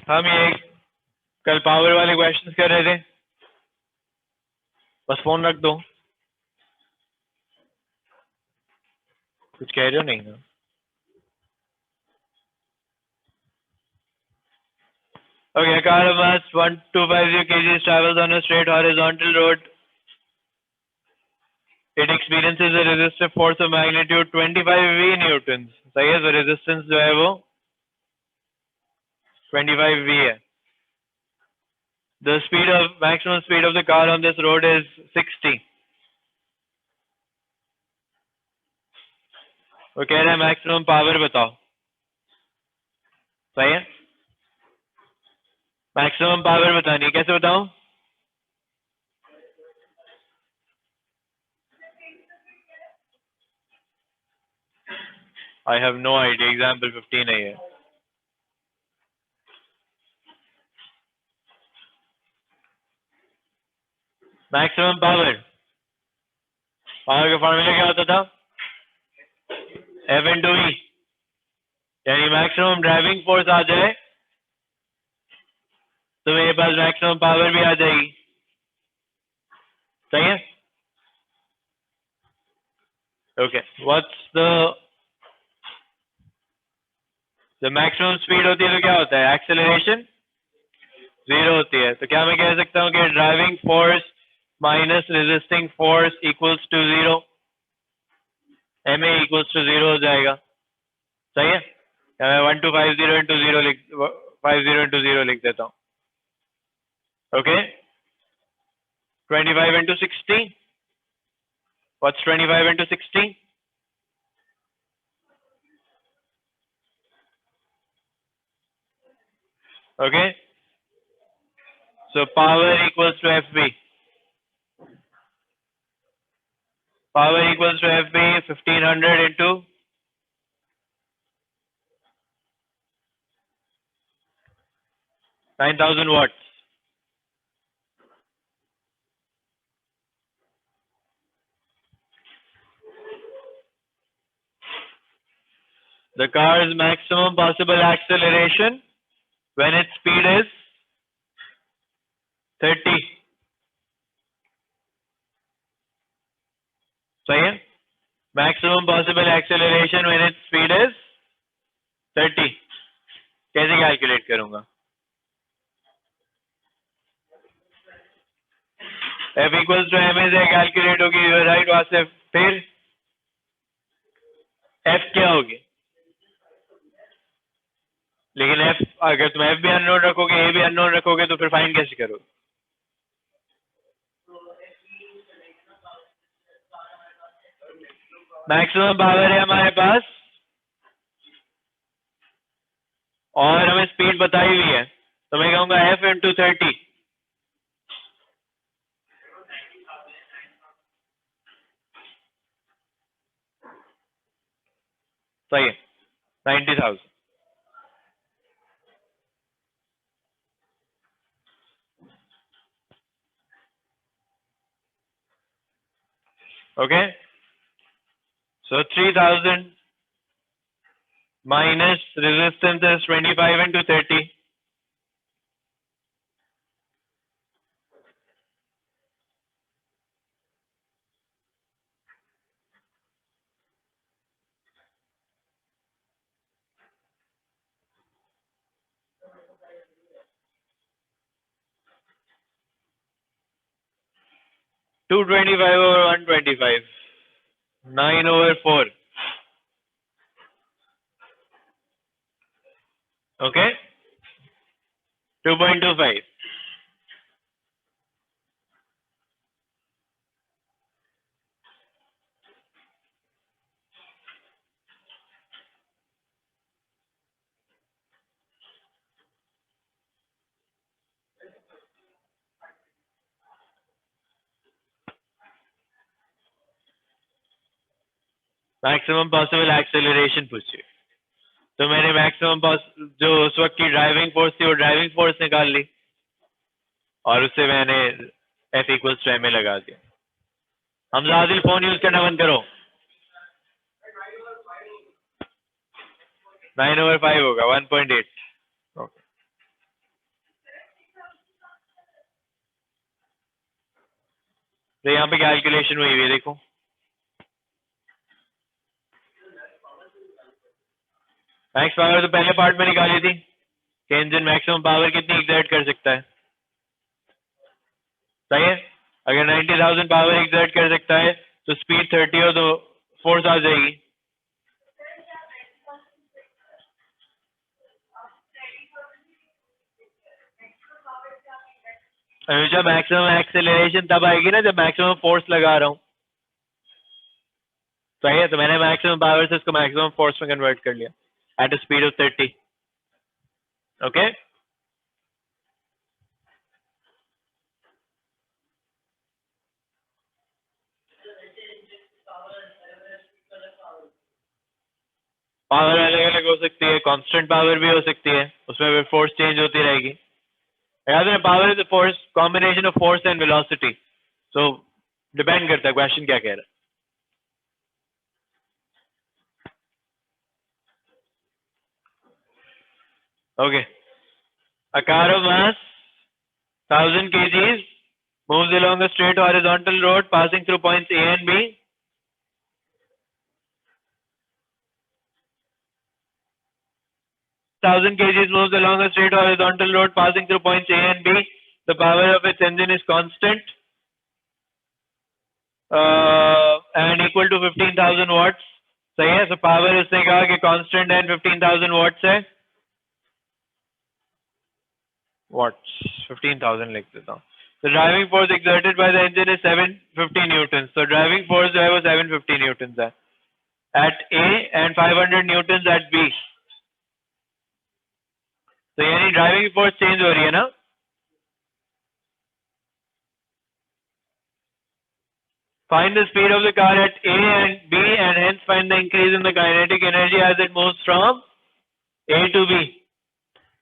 हम ये कल पावर वाले क्वेश्चंस कर रहे थे, बस फोन रख दो। कुछ कह रहे हो? नहीं ना? Okay, a car of mass 1250 kg travels on a straight horizontal road. It experiences a resistive force of magnitude 25 V newtons. सही है, तो resistance जो है वो 25 V है. The maximum speed of the car on this road is 60. वो कह रहे हैं maximum power बताओ. सही है, maximum power बतानी है. कैसे बताऊं? I have no idea. Example 15 है ये. Maximum power. पावर का फॉर्मूला क्या होता था? F into E. यानी मैक्सिमम ड्राइविंग फोर्स आ जाए तो मेरे पास मैक्सिमम पावर भी आ जाएगी. सही है. Okay, what's the maximum speed होती है तो क्या होता है? एक्सेलरेशन 0 होती है. तो क्या मैं कह सकता हूँ कि driving force minus resisting force equals to 0. ma equals to 0 हो जाएगा. सही है. या मैं 1250 इंटू 0 50 इंटू 0 लिख देता हूँ. Okay, 25 into 60. What's 25 into 60? Okay, so power equals to FB. Power equals to FB 1500 into 9000 watts. The car's maximum possible acceleration when its speed is 30. सही है. Maximum possible acceleration when its speed is 30. कैसे calculate करूंगा? F equals to ma से calculate होगी. Right, वहां से फिर F क्या होगी? लेकिन F अगर तुम F भी अननोन रखोगे, A भी अननोन रखोगे तो फिर फाइंड कैसे करोगे? मैक्सिमम पावर है हमारे पास और हमें स्पीड बताई हुई है, तो मैं कहूंगा F इंटू 30. सही है, 90,000. Okay, so 3000 minus resistance is 25 into 30. Two 25 over 125. 9 over 4. Okay, 2.25. Maximum possible acceleration पूछिए. तो मैंने मैक्सिमम जो उस वक्त की ड्राइविंग फोर्स थी वो ड्राइविंग फोर्स निकाल ली और उससे मैंने F इक्वल्स टू ma लगा दिया. हमजा आदिल फोन यूज करना बंद करो. 9 over 5 होगा 1.8. तो यहाँ पे कैलकुलेशन हुई है देखो, मैक्स पावर तो पहले पार्ट में निकाली थी कि इंजन मैक्सिमम पावर कितनी एग्जर्ट कर सकता है, सही है। अगर 90,000 पावर एग्जर्ट कर सकता है तो स्पीड 30 हो तो फोर्स आ जाएगी। हमेशा मैक्सिमम एक्सेलरेशन तब आएगी ना जब मैक्सिमम फोर्स लगा रहा हूँ, सही है। तो मैंने मैक्सिमम पावर से इसको मैक्सिमम फोर्स में कन्वर्ट कर लिया at a speed of 30, okay. Power अलग अलग हो सकती है, कांस्टेंट पावर भी हो सकती है, उसमें फोर्स चेंज होती रहेगी। याद है power is force combination of force and velocity, so depend करता है क्वेश्चन क्या कह रहा है। Okay, a car of mass 1000 kgs moves along a straight horizontal road passing through points A and B. 1000 kgs moves along a straight horizontal road passing through points A and B. The power of its engine is constant and equal to 15,000 watts. सही है। So power उसने कहा कि constant and 15,000 watts है। Watts 15,000 लिख देता हूँ। The driving force exerted by the engine is 750 newtons. So driving force जो है वो 750 newtons है at A and 500 newtons at B. तो यानी ड्राइविंग फोर्स चेंज हो रही है ना। Find the speed of the car at A and B and hence find the increase in the kinetic energy as it moves from A to B.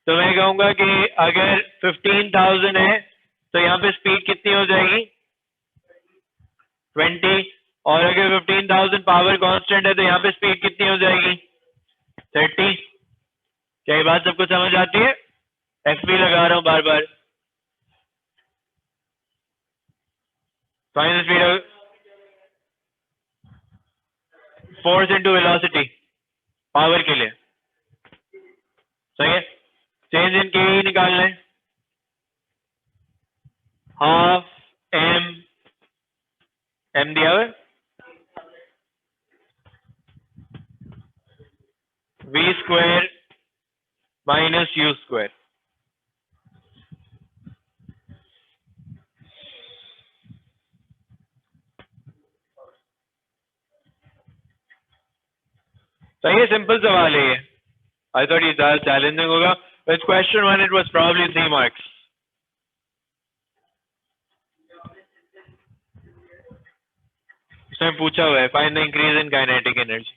तो मैं कहूंगा कि अगर 15,000 है तो यहाँ पे स्पीड कितनी हो जाएगी 20, और अगर 15,000 पावर कांस्टेंट है तो यहाँ पे स्पीड कितनी हो जाएगी 30। क्या ये बात सबको समझ आती है? एफ भी लगा रहा हूँ बार बार। Find the speed of force into velocity power के लिए, सही है। चेंज इन के ही निकालना है, हाफ एम, एम दिया हुआ v square minus you square. सही है, सिंपल सवाल है ये। आई थॉट ये ज्यादा चैलेंजिंग होगा, but question one it was probably 3 marks. इसमें पूछा हुआ है find the increase in kinetic energy,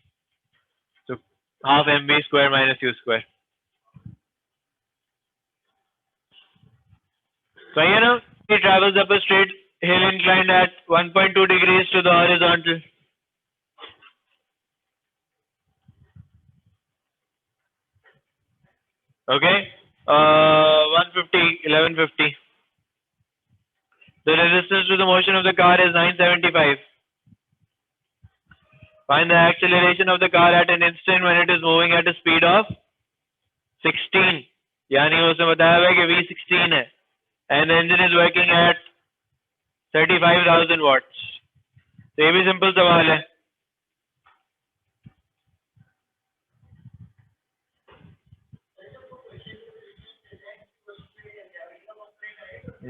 तो half M B square minus you square, सही है ना। He travels up a straight hill inclined at 1.2 degrees to the horizontal. Okay, 150, 1150. The resistance to the motion of the car is 975. Find the acceleration of the car at an instant when it is moving at a speed of 16. यानी उसने बताया हुआ है कि V16 है and the engine is working at 35,000 watts. तो ये भी सिंपल सवाल है।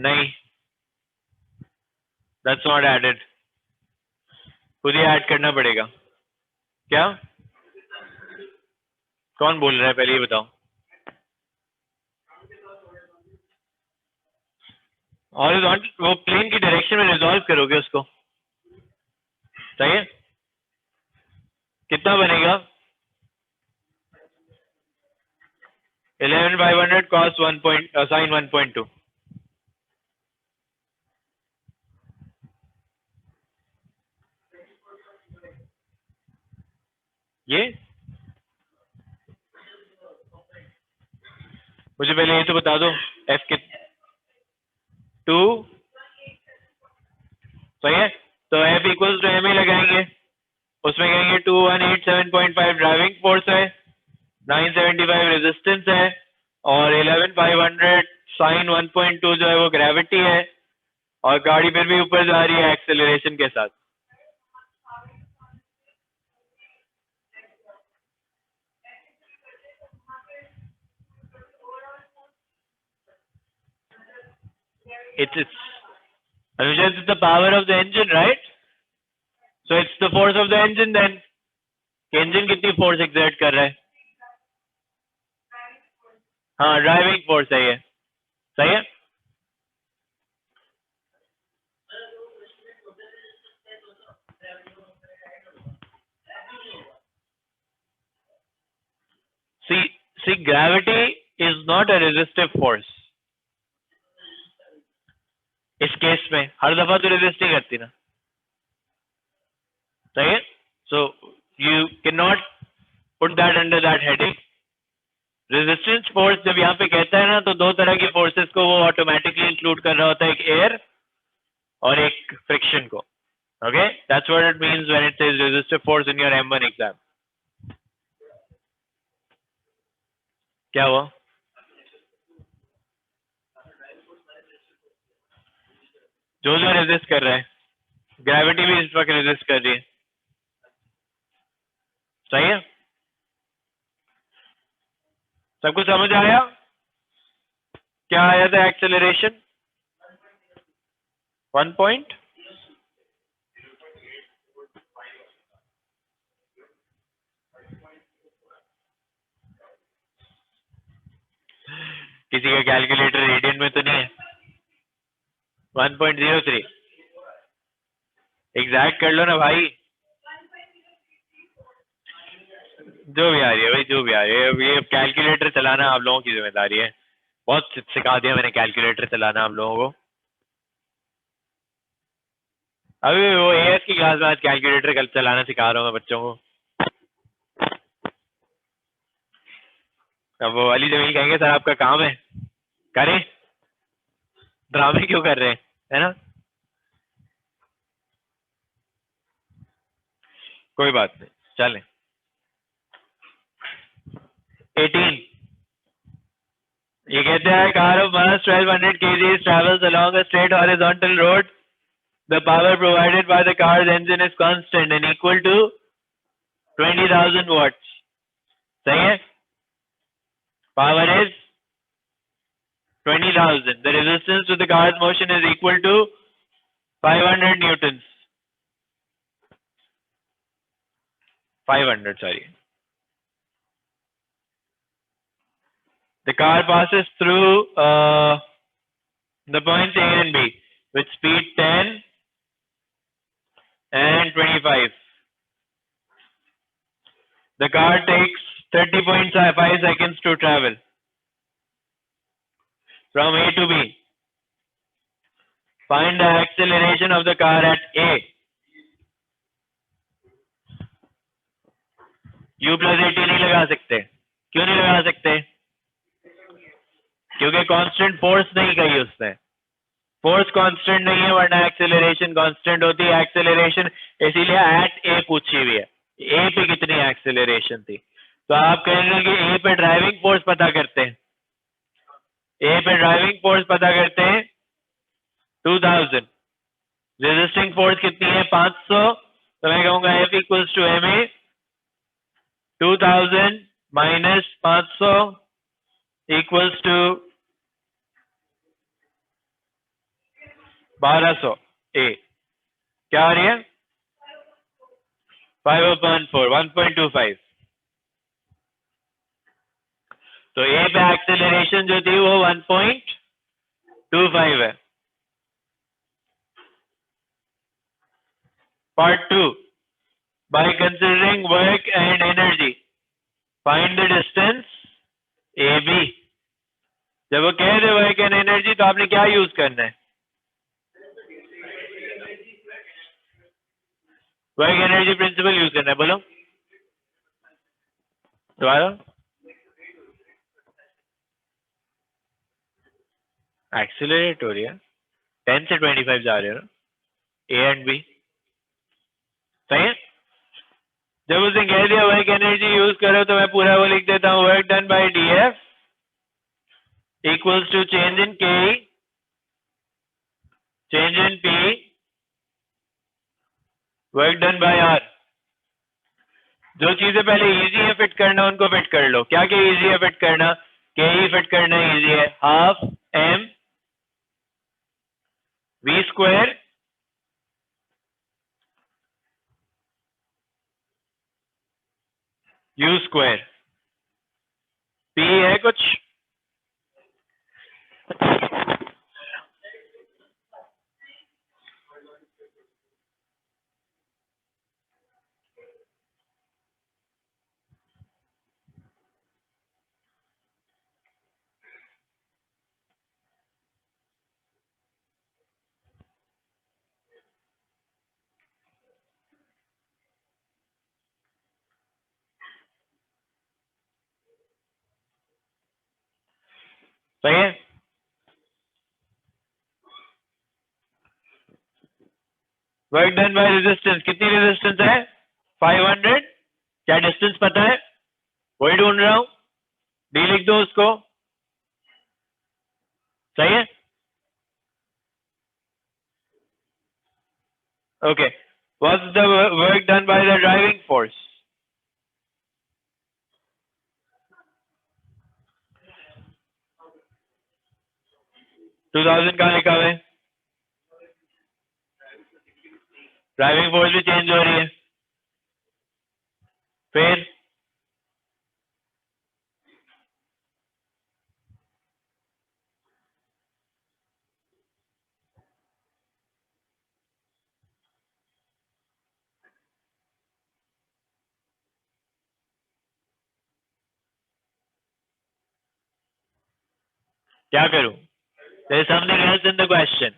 नहीं, that's not added, खुद ही ऐड करना पड़ेगा। क्या कौन बोल रहा है पहले ये बताओ। हॉरिजॉन्टल वो प्लेन की डायरेक्शन में रिजॉल्व करोगे उसको, सही है। कितना बनेगा 11,500 cos 1 point sin 1.2। ये मुझे पहले ये तो बता दो एफ के 2 सही है। तो F इक्वल्स टू एम लगाएंगे, उसमें कहेंगे 2187.5 ड्राइविंग फोर्स है, 975 रेजिस्टेंस है और 11500 साइन 1.2 जो है वो ग्रेविटी है, और गाड़ी फिर भी ऊपर जा रही है एक्सेलरेशन के साथ। It's Anuja, it's the power of the engine, right? So it's the force of the engine then. Engine कितनी फोर्स एक्सर्ट कर रहा है? हाँ, ड्राइविंग फोर्स है ये, सही है। See, gravity is not a resistive force. इस केस में हर दफा तो रेजिस्ट नहीं करती ना, सही है। So you can not put that under that heading. Resistance force जब यहाँ पे कहता है ना, तो दो तरह की फोर्सेस को वो ऑटोमेटिकली इंक्लूड कर रहा होता है, एक एयर और एक फ्रिक्शन को। Okay, that's what it means when it says resistive force in your M1 exam. क्या हुआ? जो जो रेजिस्ट कर रहा है, ग्रेविटी भी इस वक्त रेजिस्ट कर रही है, सही है। सबको समझ आया? क्या आया था एक्सेलरेशन? 1 पॉइंट किसी का कैलकुलेटर रेडियन में तो नहीं है? 1.03 एग्जैक्ट कर लो ना भाई, जो भी आ रही है भाई, जो भी आ रही है। ये कैलकुलेटर चलाना आप लोगों की जिम्मेदारी है, बहुत सिखा दिया मैंने कैलकुलेटर चलाना आप लोगों को। अभी वो AS की क्लास में आज कैलकुलेटर कल चलाना सिखा रहा हूँ मैं बच्चों को। अब वो अली जमील कहेंगे सर आपका काम है, करें, ड्रामे क्यों कर रहे हैं, है ना। कोई बात नहीं, चलें। 18 ये कहते हैं car of mass 1200 kg travels along a straight horizontal road. The power provided by the car's engine is constant and equal to 20,000 watts. सही है? Power is 20,000. The resistance to the car's motion is equal to 500 newtons. 500, sorry. The car passes through the points A and B with speed 10 and 25. The car takes 30.5 seconds to travel from A to B. Find the acceleration of the car at A. U plus 80 नहीं लगा सकते। क्यों नहीं लगा सकते? क्योंकि constant force नहीं कही उसने। फोर्स कांस्टेंट नहीं है, वरना एक्सेलरेशन कांस्टेंट होती है। एक्सेलरेशन इसीलिए एट ए पूछी हुई है, ए पे कितनी एक्सेलरेशन थी। तो आप कहेंगे कि ए पे ड्राइविंग फोर्स पता करते हैं, ए पे ड्राइविंग फोर्स पता करते हैं 2000, रेजिस्टिंग फोर्स कितनी है 500, तो मैं कहूंगा F equals to m a 2000 minus 500 equals to 1200। A क्या आ रही है? 5/4 1.25। तो ए पे एक्सेलरेशन जो थी वो 1.25 है। Part 2, by considering work and energy find the distance A B. जब वो कह रहे वर्क एंड एनर्जी तो आपने क्या यूज करना है? वर्क एनर्जी प्रिंसिपल यूज करना है। बोलो दोबारा। एक्सेलरेट हो रही है, 10 से 25 जा रहे हो ना, ए एंड बी। सही है। जब उसने कह दिया वर्क एनर्जी यूज करो तो मैं पूरा वो लिख देता हूँ, work done by D F equals to change in K, change in P, work done by R. जो चीजें पहले इजी है फिट करना उनको फिट कर लो। क्या क्या इजी है फिट करना? के ही फिट करना इजी है, half m v square u square, p है कुछ? सही है। वर्क डन बाय रेजिस्टेंस, कितनी रेजिस्टेंस है? 500। क्या डिस्टेंस पता है? वही ढूंढ रहा हूं, डी लिख दो उसको। सही है। Okay, what's the work done by the driving force? 2000 कहाँ लिखा हुआ है? ड्राइविंग फोर्स भी चेंज हो रही है। फिर क्या करूं? There is something else in the question.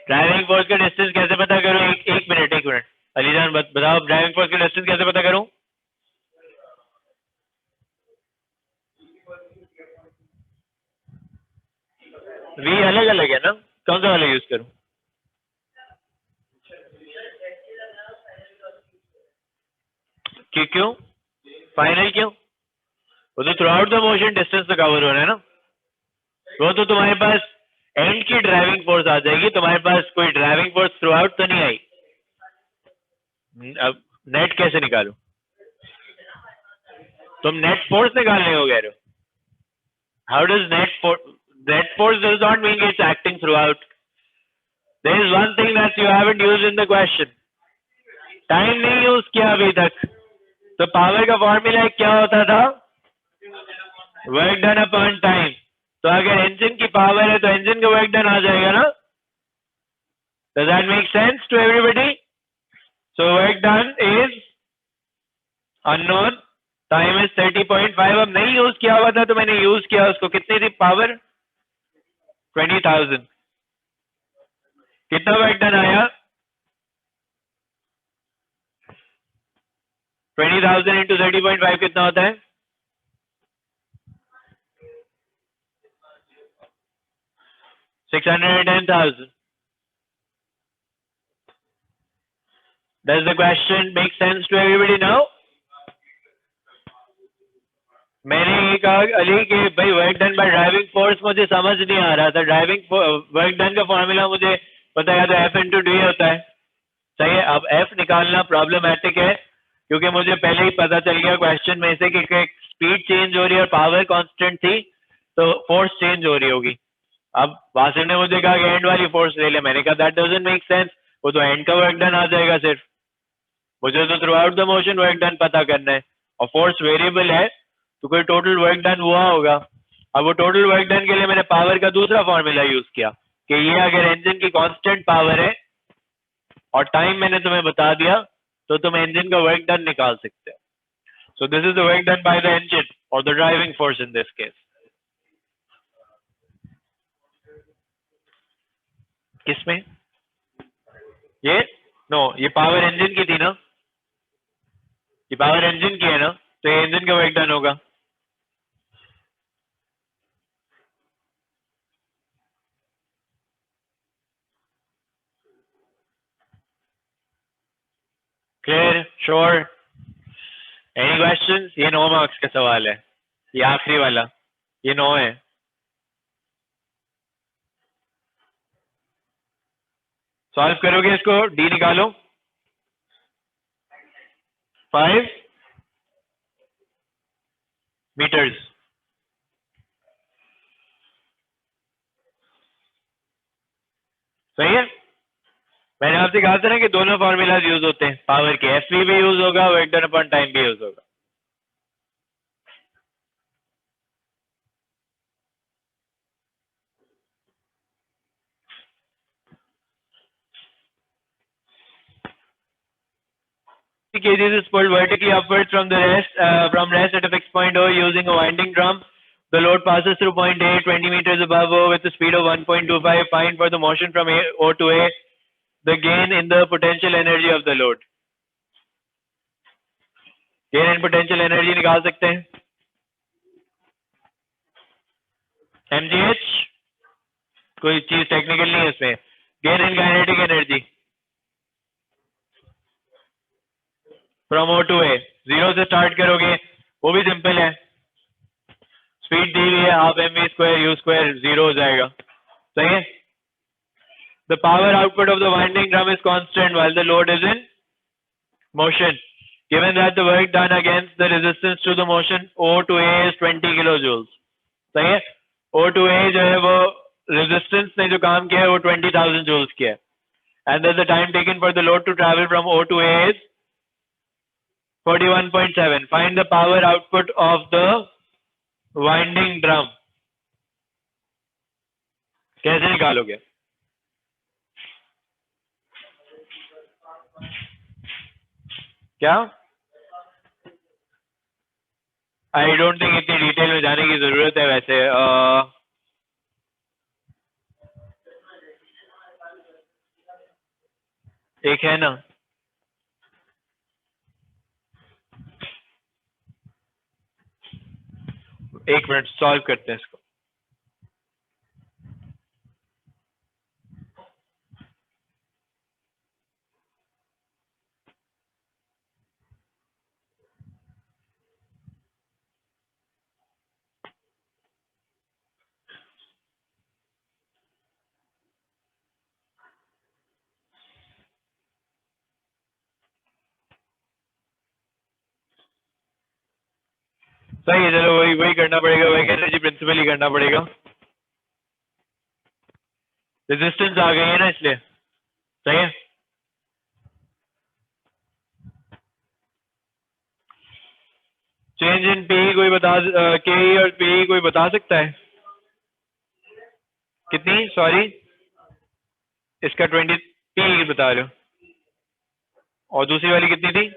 Driving force का डिस्टेंस कैसे पता करूं? एक मिनट अलीजान बताओ, ड्राइविंग फोर्स का डिस्टेंस कैसे पता करूं? वी अलग अलग है ना, कौन सा वाला यूज करूं? क्यों फाइनल क्यों? वो तो through out the motion distance तो कवर हो रहा है ना। वो तो तुम्हारे पास एंड की ड्राइविंग फोर्स आ जाएगी, तुम्हारे पास कोई ड्राइविंग फोर्स थ्रू आउट तो नहीं आई। अब नेट कैसे निकालूं? तुम नेट फोर्स निकालने हो कह रहे हो? How does net force does not mean it's acting throughout. There is one thing that you haven't used in the question, time नहीं यूज किया अभी तक। तो पावर का फॉर्मूला क्या होता था? Work done upon time. तो अगर इंजन की पावर है तो इंजन का वर्क डन आ जाएगा ना। Does that make sense to everybody? So work done is unknown, time is 30.5। अब नहीं यूज किया हुआ था तो मैंने यूज किया उसको। कितनी थी पावर? 20,000। कितना वर्क डन आया? 20,000 इंटू 30.5 कितना होता है? 610,000। Does the question make sense to everybody now? मैंने ये कहा अली कि भाई work done by driving force मुझे समझ नहीं आ रहा था। ड्राइविंग वर्क डन का फॉर्मूला मुझे पता है, तो एफ इंटू डी होता है। सही है। अब एफ निकालना प्रॉब्लमेटिक है क्योंकि मुझे पहले ही पता चल गया क्वेश्चन में से कि स्पीड चेंज हो रही है और पावर कांस्टेंट थी तो फोर्स चेंज हो रही होगी। अब वासिफ ने मुझे कहा कि एंड वाली फोर्स ले ले, मैंने कहा दैट डजंट मेक सेंस, वो तो एंड का वर्क डन आ जाएगा सिर्फ। मुझे तो through out the motion work done पता करना है और फोर्स वेरिएबल है तो कोई टोटल वर्क डन हुआ होगा। अब वो टोटल वर्क डन के लिए मैंने पावर का दूसरा फॉर्मूला यूज किया कि ये अगर इंजन की कांस्टेंट पावर है और टाइम मैंने तुम्हें बता दिया तो तुम इंजन का वर्क डन निकाल सकते हो। So this is the work done by the engine और the driving force in this case. किसमें? ये नो, ये पावर इंजन की थी ना, ये पावर इंजन की है ना, तो ये इंजन का वर्क डन होगा। Clear, sure, any question? ये 9 मार्क्स का सवाल है, ये आखिरी वाला, ये 9 है। सॉल्व करोगे इसको, डी निकालो। 5 मीटर्स। सही है। मैंने आपसे कहा था ना कि दोनों फॉर्मूलाज यूज होते हैं पावर के, एफ भी यूज होगा, वर्क डन अपॉन टाइम भी यूज होगा। kgs is pulled vertically upwards from rest at a fixed point O using a winding drum. The load passes through point A 20 meters above O with a speed of 1.25. Find for the motion from O to A the gain in the potential energy of the load. Gain in potential energy निकाल सकते हैं, mgh, कोई चीज technical नहीं है इसमें। Gain in kinetic energy from O to A, 0 से start करोगे, वो भी सिंपल है, स्पीड दी हुई है half mv square u square, 0 हो जाएगा। सही है। The power output of the winding drum is constant while the load is in motion. Given that the work done against the resistance to the motion O to A is 20 kilojoules. सही है। O to A जो है वो resistance ने जो काम किया है वो 20,000 joules किया है। And then the time taken for the load to travel from O to A is 41.7. Find the power output of the winding drum. कैसे निकालोगे? क्या? आई डोंट थिंक इतनी डिटेल में जाने की जरूरत है वैसे। एक है ना, एक मिनट सॉल्व करते हैं इसको। सही है, चलो वही वही करना पड़ेगा, वही एनर्जी प्रिंसिपल ही करना पड़ेगा। रेजिस्टेंस आ गई है ना इसलिए। सही है। चेंज इन पी कोई बता, के और पी कोई बता सकता है कितनी? सॉरी, इसका 20 पी बता रहे हो, और दूसरी वाली कितनी थी?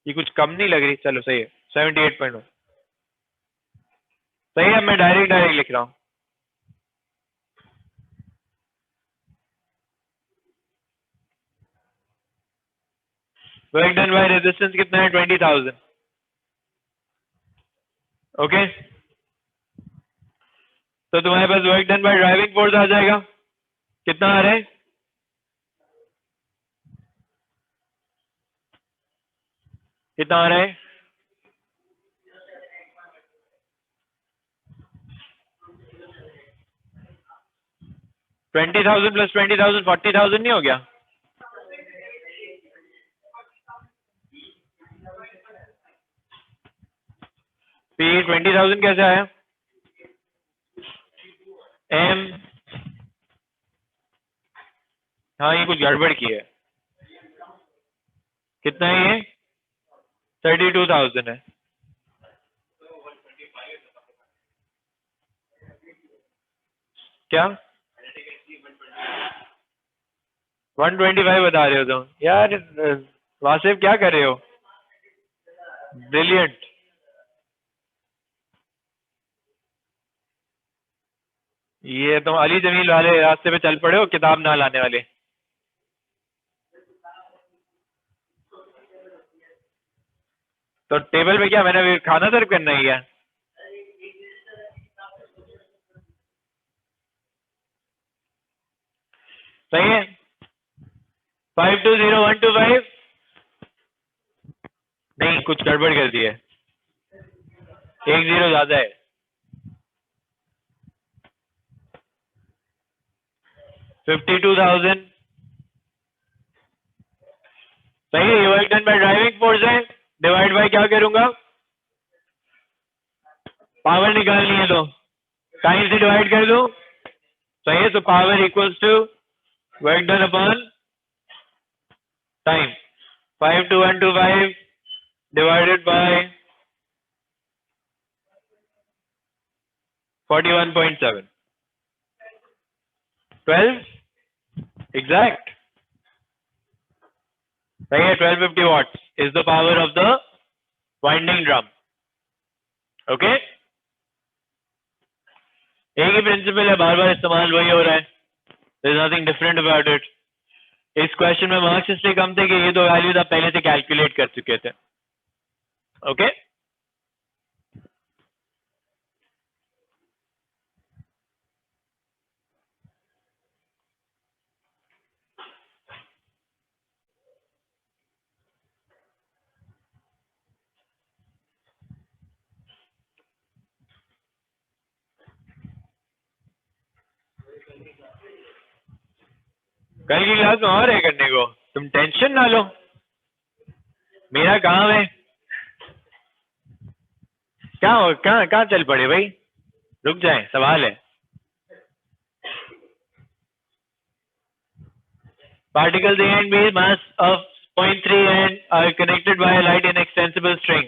ये कुछ कम नहीं लग रही। चलो सही है, 78.1। सही है, मैं डायरेक्ट लिख रहा हूँ। वर्क डन बाय रेजिस्टेंस कितना है? 20,000। ओके, तो तुम्हारे पास work done by driving force आ जाएगा। कितना आ रहा है? कितना आ रहा है? 20,000 प्लस 20,000 40,000 नहीं हो गया? पी 20,000 कैसे आया? एम, हाँ ये कुछ गड़बड़ की है। कितना है ये? 32,000 है। क्या 125 बता रहे हो तुम? यार वासिफ क्या कर रहे हो? ब्रिलियंट। ये तुम अली जमील वाले रास्ते पे चल पड़े हो, किताब ना लाने वाले। तो टेबल पे क्या मैंने अभी खाना सर्व करना ही है? सही है 520125 नहीं कुछ गड़बड़ कर दी है 10 ज्यादा है 52,000 सही है ये work done by driving force है डिवाइड बाय क्या करूंगा पावर निकालनी है तो टाइम से डिवाइड कर दूं सही है तो power equals to work done upon time 52125 divided by 41.7 12 exact सही है 1250 watts is the power of the winding drum okay एक ही प्रिंसिपल है बार बार इस्तेमाल वही हो रहा है there is nothing different about it इस क्वेश्चन में मार्क्स इसलिए कम थे कि ये दो वैल्यूज आप पहले से कैलकुलेट कर चुके थे ओके कल की क्लास में और है करने को तुम टेंशन ना लो मेरा काम है क्या हो कहाँ चल पड़े भाई रुक जाए सवाल है particles A and B mass of 0.3 and are connected by a light inextensible string.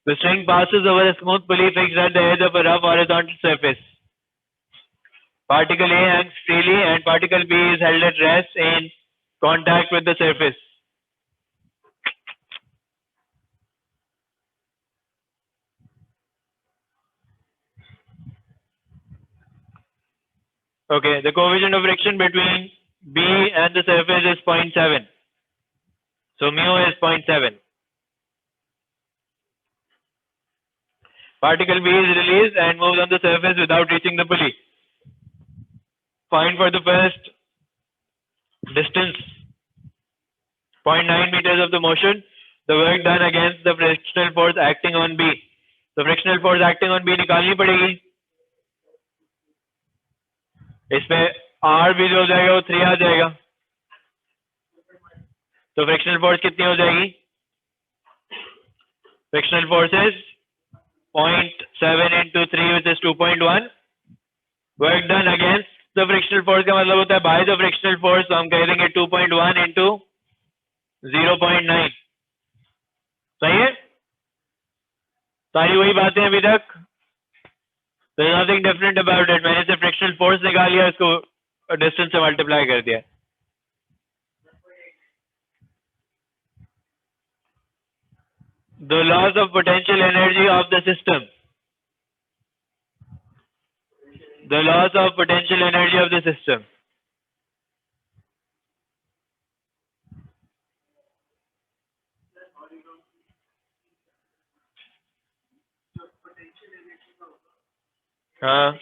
The string passes over a smooth pulley fixed at the edge of a rough horizontal surface. Particle A hangs freely and particle B is held at rest in contact with the surface. Okay, the coefficient of friction between B and the surface is 0.7. So mu is 0.7. Particle B is released and moves on the surface without reaching the pulley. Find for the first distance 0.9 meters of the motion, the work done against the frictional force acting on B. The frictional force acting on B निकालनी पड़ेगी इसमें R भी जो हो जाएगा वो 3 आ जाएगा तो फ्रिक्शनल फोर्स कितनी हो जाएगी frictional force is 0.7 into 3 which is 2.1 work done against the frictional force का मतलब होता है बाय द फ्रिक्शनल फोर्स तो हम कह देंगे 2.1 into 0.9 सही है सारी वही बातें अभी तक There is nothing different about it. मैंने सिर्फ फ्रिक्शनल फोर्स निकाल लिया इसको डिस्टेंस से मल्टीप्लाई कर दिया The laws of potential energy of the system. The laws of potential energy of the system. हाँ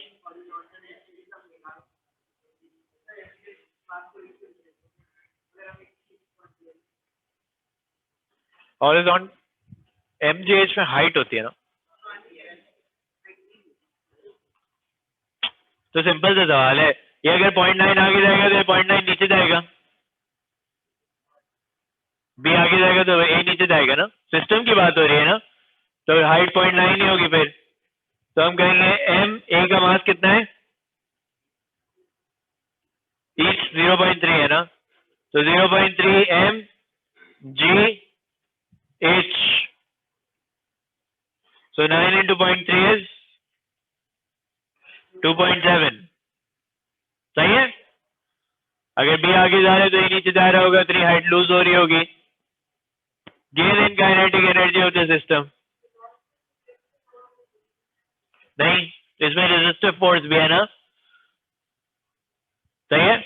हॉरिजॉन्टल MGH में हाइट होती है ना तो सिंपल सा सवाल है ये अगर 0.9 आगे जाएगा तो 0.9 नीचे जाएगा B आगे जाएगा तो A नीचे जाएगा ना सिस्टम की बात हो रही है ना तो हाइट 0.9 ही होगी फिर तो हम कहेंगे M A का मास कितना है ईच 0.3 है ना तो 0.3 M G H so 9 into 0.3 is 2.7 सही है अगर B आगे जा रहा है तो A नीचे जा रहा होगा तो हाइट लूज हो रही होगी gain in kinetic energy of the system नहीं इसमें रेजिस्टिव फोर्स भी है ना सही है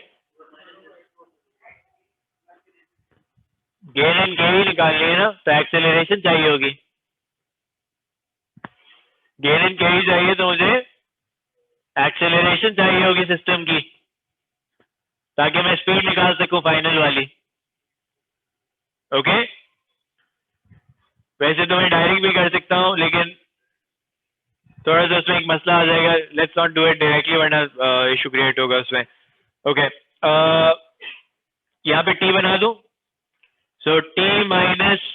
गेन इन के ही निकालनी है ना तो एक्सेलरेशन चाहिए होगी गेन इन के ही चाहिए तो मुझे एक्सेलरेशन चाहिए होगी सिस्टम की ताकि मैं स्पीड निकाल सकूं फाइनल वाली। ओके वैसे तो मैं डायरेक्ट भी कर सकता हूं, लेकिन थोड़ा सा उसमें एक मसला आ जाएगा। Let's not do it directly, वरना इशू क्रिएट होगा उसमें। ओके यहाँ पे t बना दूं। सो t माइनस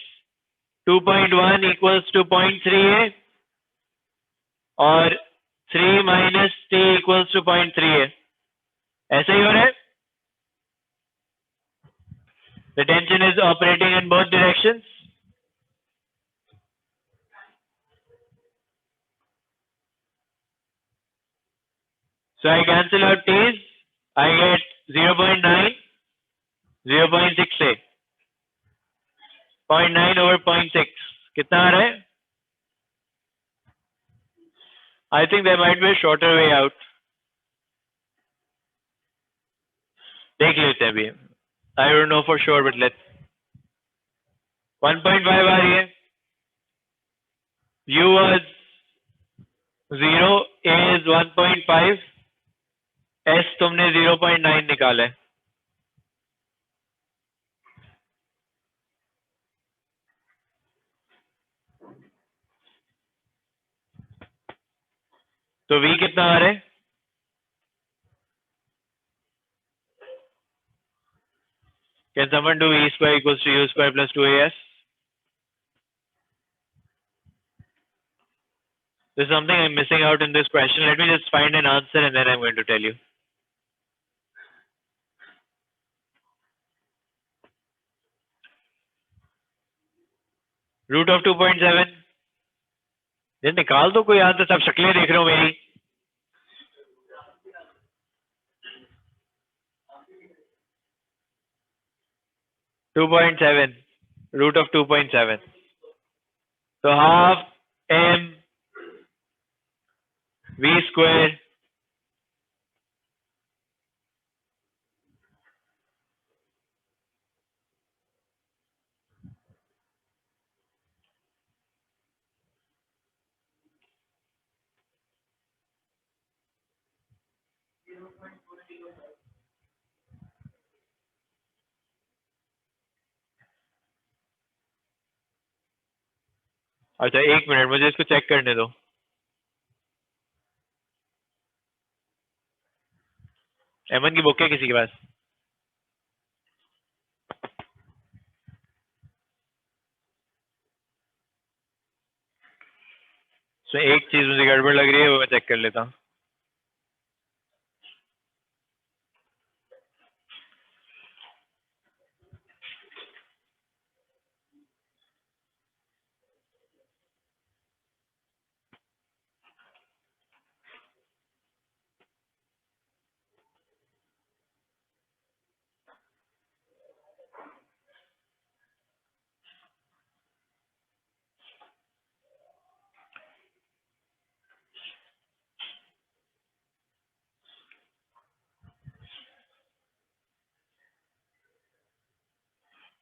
2.1 इक्वल्स टू 0.3 है और 3 माइनस t इक्वल्स टू 0.3 है। ऐसा ही हो रहा है। The tension is operating in both directions. So I cancel out t's. I get 0.9, 0.68, 0.9 over 0.6. कितना आ रहा है? I think there might be a shorter way out. देख लेते हैं अभी। I don't know for sure, but let's. 1.5 आ रही है। U was 0, A is 1.5, S तुमने 0.9 निकाला है। तो V कितना आ रहा है? Can someone do E square equals to U square plus 2AS? There's something I'm missing out in this question. Let me just find an answer and then I'm going to tell you. Root of 2.7. ये निकाल दो कोई answer, सब शक्लें देख रहे हो मेरी। To 2.7, root of 2.7. So half m v square अच्छा एक मिनट मुझे इसको चेक करने दो। एमन की बुक है किसी के पास? तो एक चीज मुझे गड़बड़ लग रही है, वो मैं चेक कर लेता हूँ।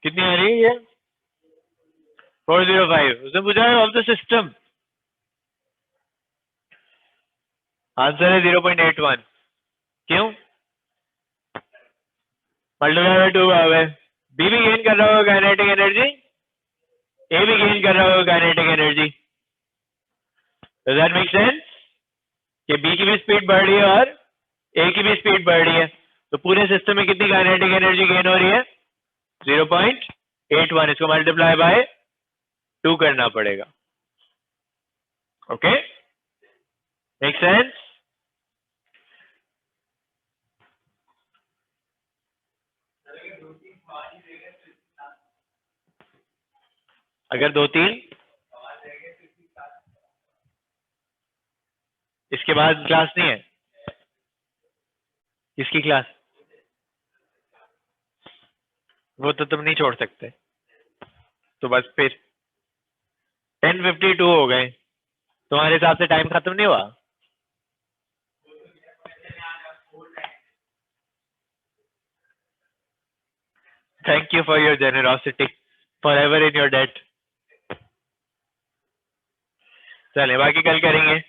कितनी आ रही है ये? 405। उसने पूछा है ऑफ द सिस्टम, आंसर है 0.81। क्यों? मल्टीप्लाई बाय 2 है। बी भी गेन कर रहा होगा काइनेटिक एनर्जी, ए भी गेन कर रहा होगा kinetic energy. Does that make sense कि बी की भी स्पीड बढ़ रही है और ए की भी स्पीड बढ़ रही है, तो पूरे सिस्टम में कितनी काइनेटिक एनर्जी गेन हो रही है? 0.81। इसको मल्टीप्लाई बाय 2 करना पड़ेगा। Okay make sense? अगर 2-3 इसके बाद क्लास नहीं है? किसकी क्लास? वो तो तुम नहीं छोड़ सकते। तो बस फिर 10:52 हो गए, तुम्हारे हिसाब से टाइम खत्म नहीं हुआ? Thank you for your generosity, forever in your debt. चले बाकी कल करेंगे।